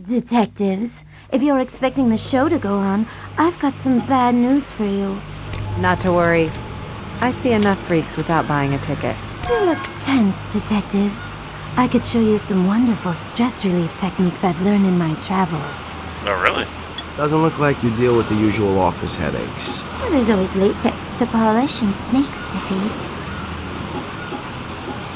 Detectives, if you're expecting the show to go on, I've got some bad news for you. Not to worry. I see enough freaks without buying a ticket. You look tense, Detective. I could show you some wonderful stress relief techniques I've learned in my travels. Oh, really? Doesn't look like you deal with the usual office headaches. Well, there's always latex to polish and snakes to feed.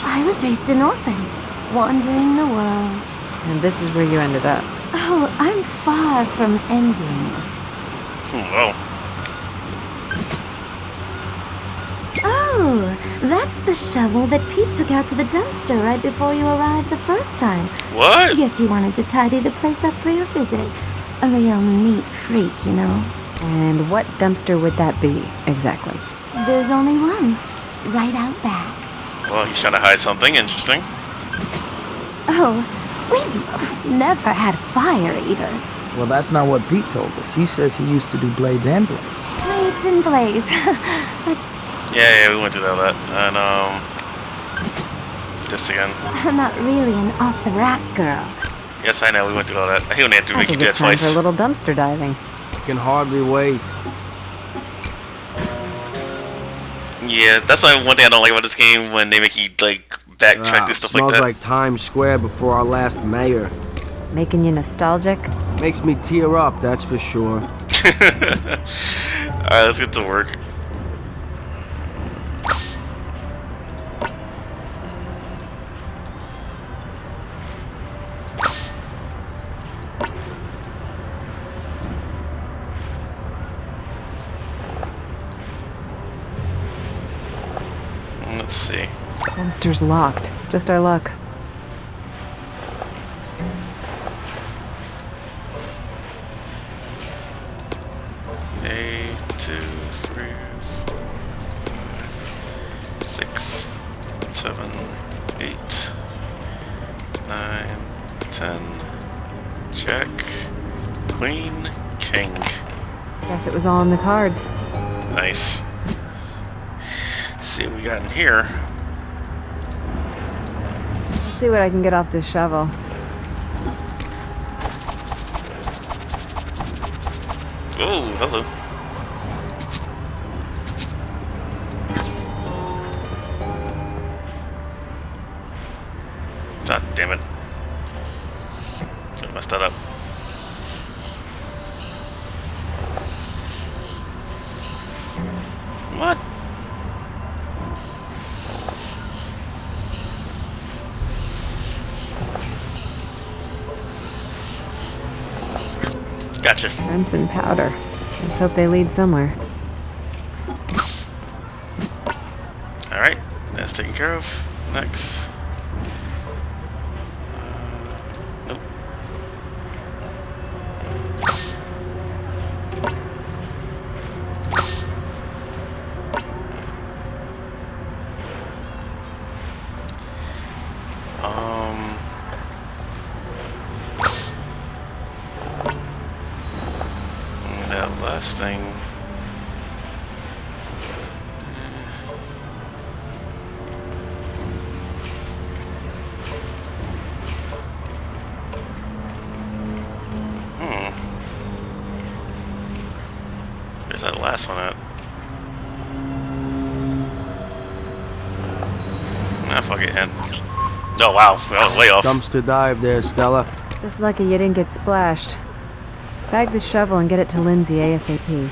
I was raised an orphan, wandering the world. And this is where you ended up. Oh, I'm far from ending. Whoa. Oh, that's the shovel that Pete took out to the dumpster right before you arrived the first time. What? Guess you wanted to tidy the place up for your visit. A real neat freak, you know. And what dumpster would that be, exactly? There's only one, right out back. Well, he's trying to hide something interesting. Oh, we've never had a fire eater. Well, that's not what Pete told us. He says he used to do blades and blades. Blades and blaze. Let's... Yeah, we went through all that. And, this again. I'm not really an off-the-rack girl. Yes, I know, we went through all that. I only had to I make you think dead it's time twice. for a little dumpster diving. Can hardly wait. Yeah, that's like one thing I don't like about this game, when they make you, like, backtrack and stuff like smells that. like Times Square before our last mayor. Making you nostalgic? Makes me tear up, that's for sure. Alright, let's get to work. Let's see. Dumpster's locked. Just our luck. A, 2, 3, 4, 5, 6, 7, 8, 9, 10. Jack, Queen, King. Guess it was all in the cards. Nice. Let's see what we got in here. Let's see what I can get off this shovel. Oh, hello. God damn it. I messed that up. What? Gotcha. Prints and powder. Let's hope they lead somewhere. Alright, that's taken care of. Next. Nope. That last thing. Where's that last one at? Ah, fuck it, hand. Oh, wow. Well, way off. Dumpster dive there, Stella. Just lucky you didn't get splashed. Bag the shovel and get it to Lindsay ASAP.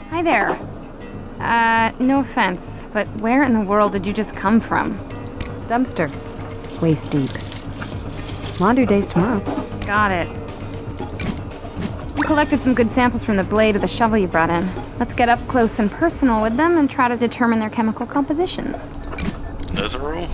Hi there. No offense, but where in the world did you just come from? Dumpster. Waist deep. Laundry day's tomorrow. Got it. You collected some good samples from the blade of the shovel you brought in. Let's get up close and personal with them and try to determine their chemical compositions. There's a rule.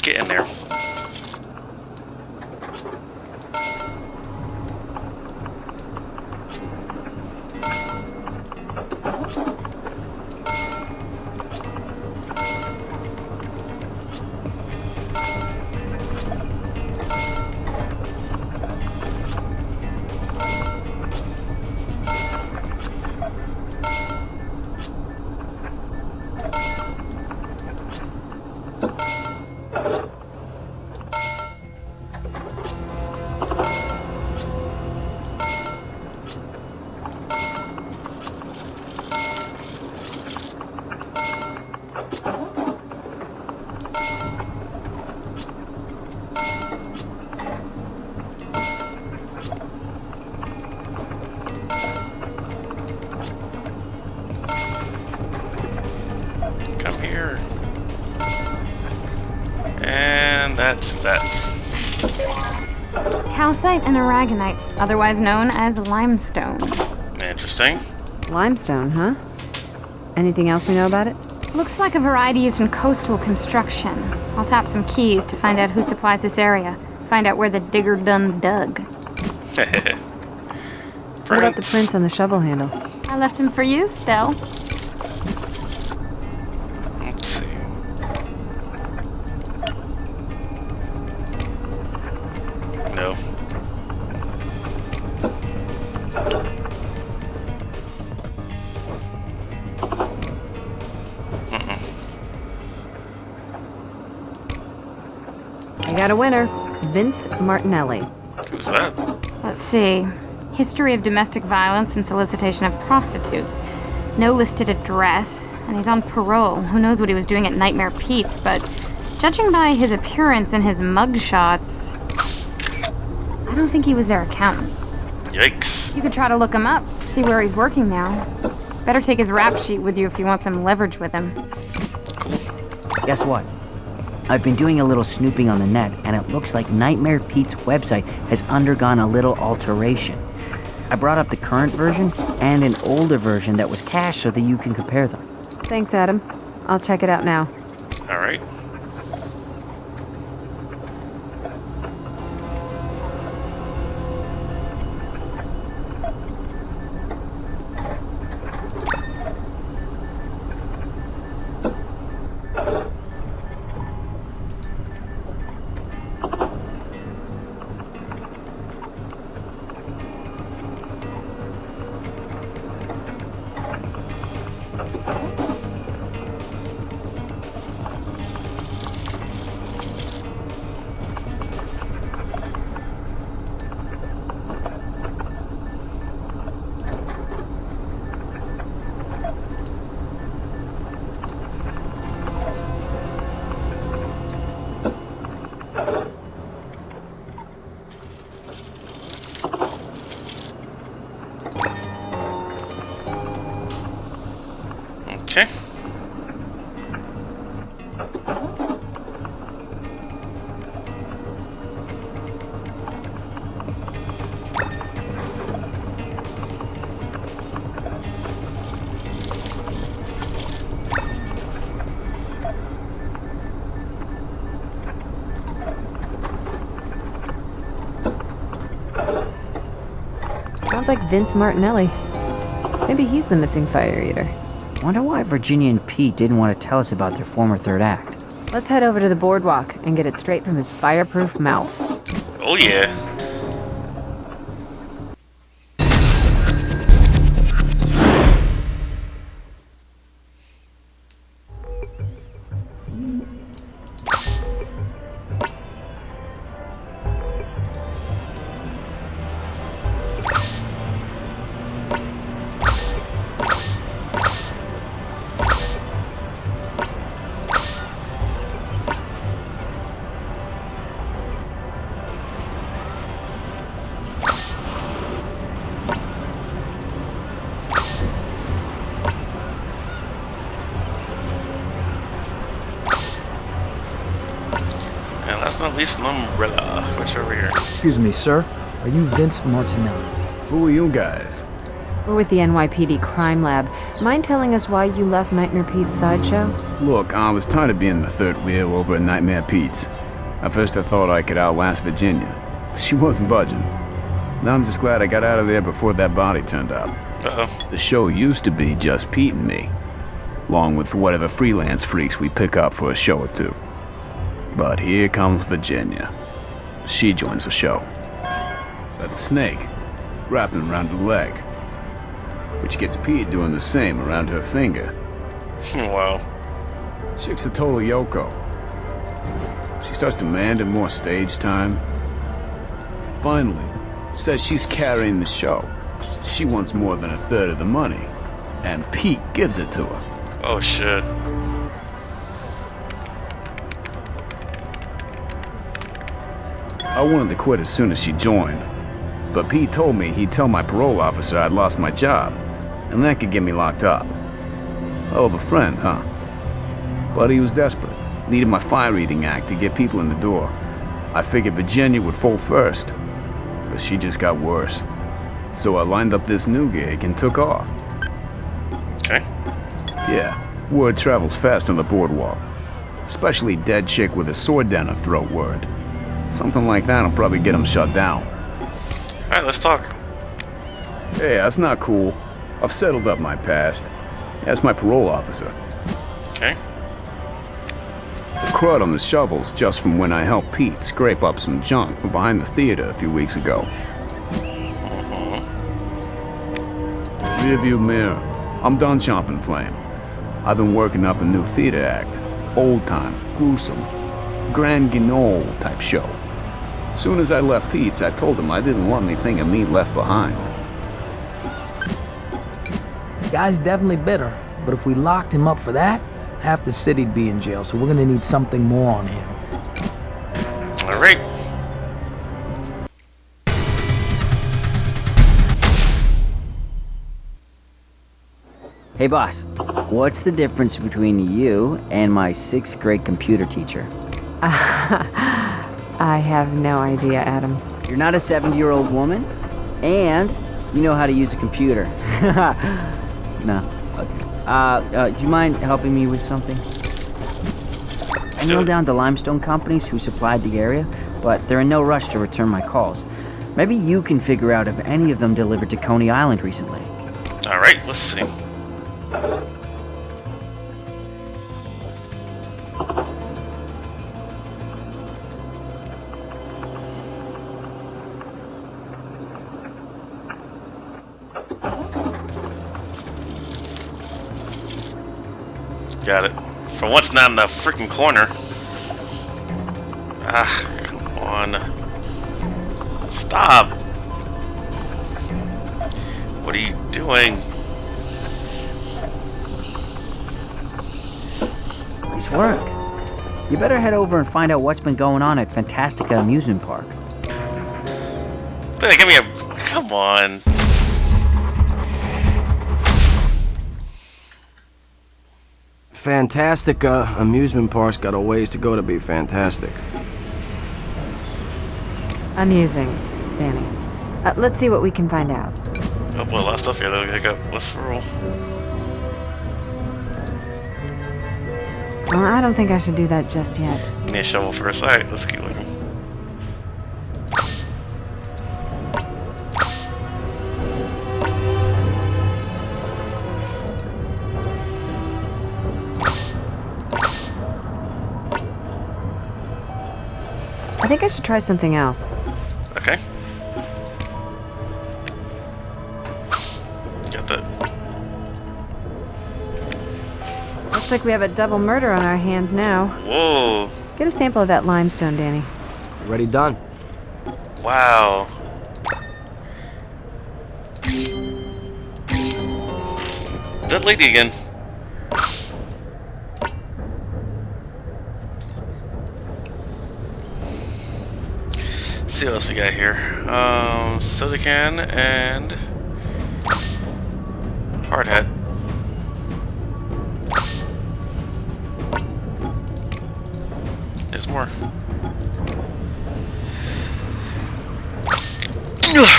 Get in there. come here. And that's that. Calcite and aragonite, otherwise known as limestone. Interesting. Limestone, huh? Anything else we know about it? Looks like a variety used in coastal construction. I'll tap some keys to find out who supplies this area. Find out where the digger done dug. What about the prints on the shovel handle? I left him for you, Stell. Let's see. No. I got a winner. Vince Martinelli. Who's that? Let's see. History of domestic violence and solicitation of prostitutes. No listed address, and he's on parole. Who knows what he was doing at Nightmare Pete's, but judging by his appearance and his mugshots, I don't think he was their accountant. Yikes. You could try to look him up, see where he's working now. Better take his rap sheet with you if you want some leverage with him. Guess what? I've been doing a little snooping on the net, and it looks like Nightmare Pete's website has undergone a little alteration. I brought up the current version and an older version that was cached so that you can compare them. Thanks, Adam. I'll check it out now. Alright. Okay. Sounds like Vince Martinelli. Maybe he's the missing fire eater. Wonder why Virginia and Pete didn't want to tell us about their former third act. Let's head over to the boardwalk and get it straight from his fireproof mouth. Oh yeah. And last but not least, an umbrella. Which over here? Excuse me, sir. Are you Vince Martinelli? Who are you guys? We're with the NYPD Crime Lab. Mind telling us why you left Nightmare Pete's sideshow? Look, I was tired of being the third wheel over at Nightmare Pete's. At first I thought I could outlast Virginia. She wasn't budging. Now I'm just glad I got out of there before that body turned up. Uh-oh. The show used to be just Pete and me, along with whatever freelance freaks we pick up for a show or two. But here comes Virginia. She joins the show. That snake, wrapping around her leg, which gets Pete doing the same around her finger. Wow. Chick's a total Yoko. She starts demanding more stage time. Finally, says she's carrying the show. She wants more than a third of the money, and Pete gives it to her. Oh shit. I wanted to quit as soon as she joined, but Pete told me he'd tell my parole officer I'd lost my job, and that could get me locked up. Hell of a friend, huh? But he was desperate. Needed my fire eating act to get people in the door. I figured Virginia would fall first. But she just got worse. So I lined up this new gig and took off. Okay. Yeah, word travels fast on the boardwalk. Especially dead chick with a sword down her throat word. Something like that'll probably get him shut down. Alright, let's talk. Hey, that's not cool. I've settled up my past. That's my parole officer. Okay. The crud on the shovel's just from when I helped Pete scrape up some junk from behind the theater a few weeks ago. Rearview mirror. I'm done chomping flame. I've been working up a new theater act. Old time, gruesome, Grand Guignol type show. Soon as I left Pete's, I told him I didn't want anything of me left behind. Guy's definitely bitter, but if we locked him up for that, half the city'd be in jail, so we're gonna need something more on him. Alright. Hey boss, what's the difference between you and my 6th grade computer teacher? I have no idea, Adam. You're not a 70-year-old woman, and you know how to use a computer. No. Okay. Do you mind helping me with something? I nailed down the limestone companies who supplied the area, but they're in no rush to return my calls. Maybe you can figure out if any of them delivered to Coney Island recently. Alright, let's see. Got it. For once, not in the freaking corner. Ah, come on. Stop! What are you doing? Nice work. You better head over and find out what's been going on at Fantastica Amusement Park. Give me a... Come on. Fantastica Amusement Park's got a ways to go to be fantastic. Amusing, Danny. Let's see what we can find out. Oh boy, a lot of stuff here though. I got... What's the rule? Well, I don't think I should do that just yet. Need a shovel first. Alright, let's keep looking. I think I should try something else. Okay. Got that. Looks like we have a double murder on our hands now. Whoa. Get a sample of that limestone, Danny. Already done. Wow. That lady again. Let's see what else we got here. Soda can and hard hat. There's more.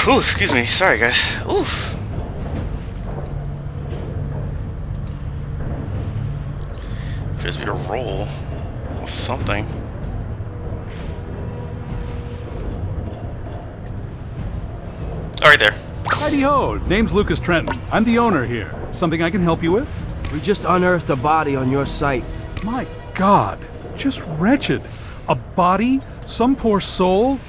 Ooh, excuse me. Sorry, guys. Oof. Appears to be a roll of something. All right, there. Howdy-ho, name's Lucas Trenton. I'm the owner here. Something I can help you with? We just unearthed a body on your site. My God, just wretched. A body? Some poor soul?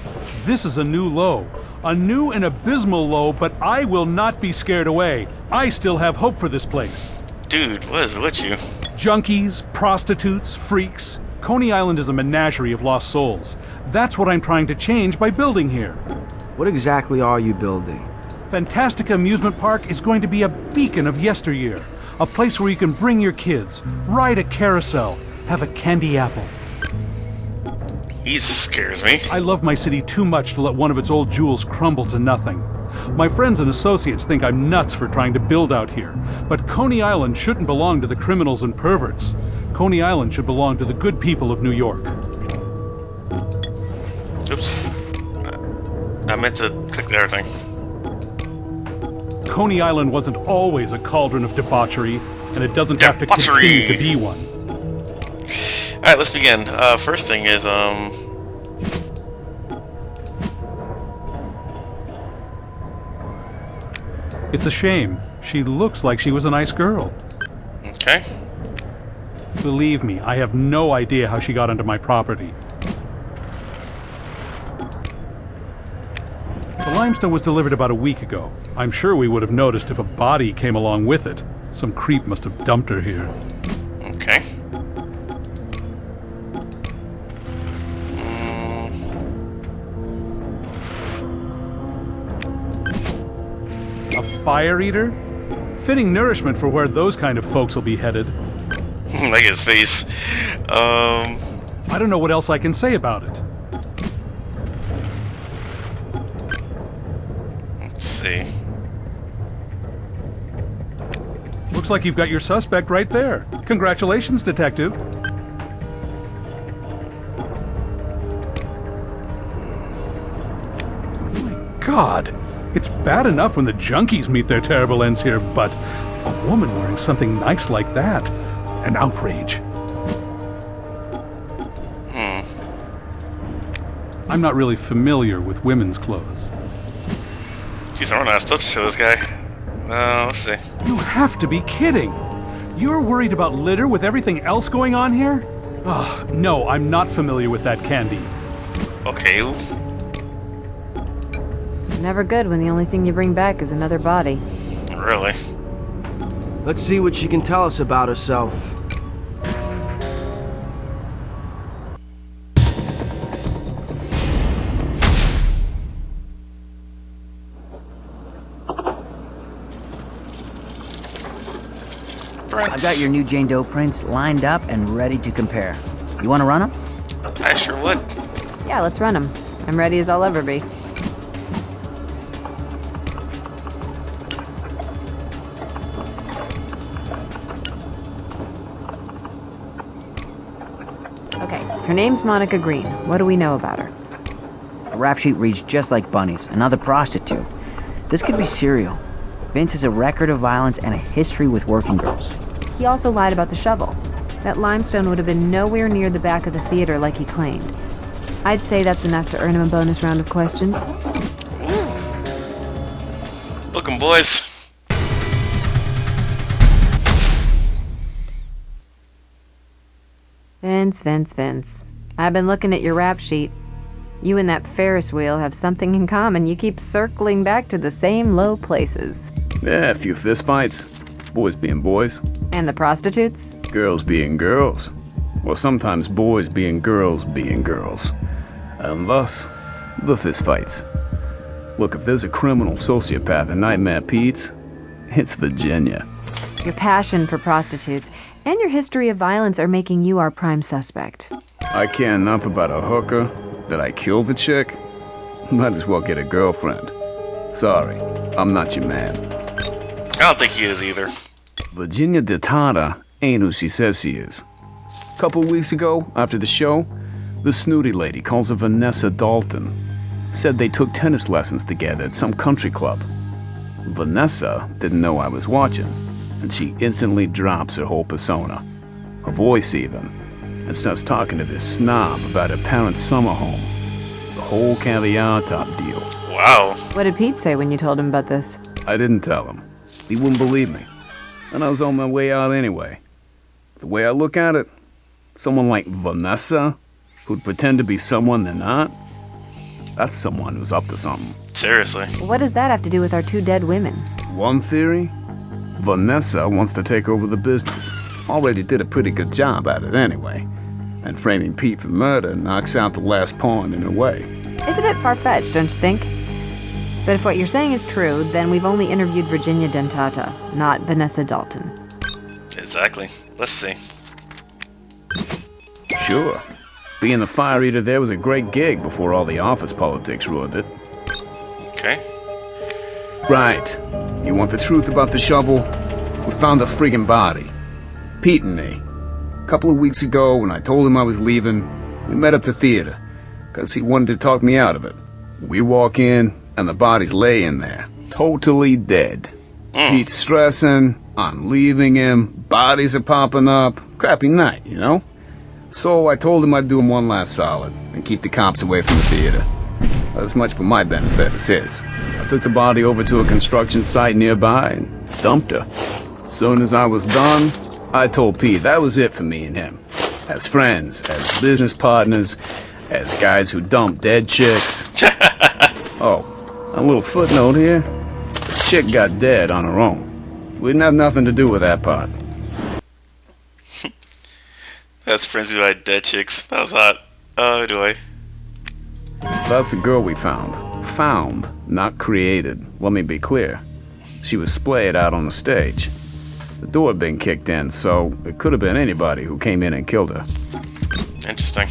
This is a new low. A new and abysmal low, but I will not be scared away. I still have hope for this place. Dude, what is with you? Junkies, prostitutes, freaks. Coney Island is a menagerie of lost souls. That's what I'm trying to change by building here. What exactly are you building? Fantastica Amusement Park is going to be a beacon of yesteryear. A place where you can bring your kids, ride a carousel, have a candy apple. He scares me. I love my city too much to let one of its old jewels crumble to nothing. My friends and associates think I'm nuts for trying to build out here, but Coney Island shouldn't belong to the criminals and perverts. Coney Island should belong to the good people of New York. Oops. I meant to click everything. Coney Island wasn't always a cauldron of debauchery, and it doesn't have to continue to be one. Alright, let's begin. First thing is, It's a shame. She looks like she was a nice girl. okay. Believe me, I have no idea how she got onto my property. The limestone was delivered about a week ago. I'm sure we would have noticed if a body came along with it. Some creep must have dumped her here. Okay. A fire eater? Fitting nourishment for where those kind of folks will be headed. Look at his face. I don't know what else I can say about it. Let's see. Looks like you've got your suspect right there. Congratulations, Detective. My God, it's bad enough when the junkies meet their terrible ends here, but a woman wearing something nice like that, an outrage. I'm not really familiar with women's clothes. Jeez, I don't know how to show this guy. Let's see. You have to be kidding! You're worried about litter with everything else going on here? Ugh, no, I'm not familiar with that candy. Okay. Never good when the only thing you bring back is another body. Really? Let's see what she can tell us about herself. I've got your new Jane Doe prints lined up and ready to compare. You want to run them? I sure would. Yeah, let's run them. I'm ready as I'll ever be. Okay, her name's Monica Green. What do we know about her? A rap sheet reads just like Bunny's, another prostitute. This could be serial. Vince has a record of violence and a history with working girls. He also lied about the shovel. That limestone would have been nowhere near the back of the theater like he claimed. I'd say that's enough to earn him a bonus round of questions. Book 'em, boys. Vince. I've been looking at your rap sheet. You and that Ferris wheel have something in common. You keep circling back to the same low places. Yeah, a few fistfights. Boys being boys. And the prostitutes? Girls being girls. Or sometimes boys being girls. And thus, the fistfights. Look, if there's a criminal sociopath in Nightmare Pete's, it's Virginia. Your passion for prostitutes and your history of violence are making you our prime suspect. I care enough about a hooker that I killed the chick. Might as well get a girlfriend. Sorry, I'm not your man. I don't think he is either. Virginia DeTata ain't who she says she is. A couple weeks ago, after the show, the snooty lady calls her Vanessa Dalton. Said they took tennis lessons together at some country club. Vanessa didn't know I was watching, and she instantly drops her whole persona. Her voice even, and starts talking to this snob about her parents' summer home. The whole caviar top deal. Wow. What did Pete say when you told him about this? I didn't tell him. He wouldn't believe me. And I was on my way out anyway. The way I look at it, someone like Vanessa, who'd pretend to be someone they're not, that's someone who's up to something. Seriously. What does that have to do with our two dead women? One theory, Vanessa wants to take over the business. Already did a pretty good job at it anyway. And framing Pete for murder knocks out the last pawn in her way. It's a bit far-fetched, don't you think? But if what you're saying is true, then we've only interviewed Virginia Dentata, not Vanessa Dalton. Exactly. Let's see. Sure. Being the fire eater there was a great gig before all the office politics ruined it. Okay. Right. You want the truth about the shovel? We found a friggin' body. Pete and me. A couple of weeks ago, when I told him I was leaving, we met at the theater, 'cause he wanted to talk me out of it. We walk in, and the body's laying there, totally dead. Pete's stressing, I'm leaving him, bodies are popping up. Crappy night, you know? So I told him I'd do him one last solid, and keep the cops away from the theater. As much for my benefit as his. I took the body over to a construction site nearby and dumped her. As soon as I was done, I told Pete that was it for me and him. As friends, as business partners, as guys who dump dead chicks. Oh, a little footnote here. The chick got dead on her own. We didn't have nothing to do with that part. That's friends who like dead chicks. That was hot. Oh, anyway. That's the girl we found. Found, not created. Let me be clear. She was splayed out on the stage. The door had been kicked in, so it could have been anybody who came in and killed her. Interesting.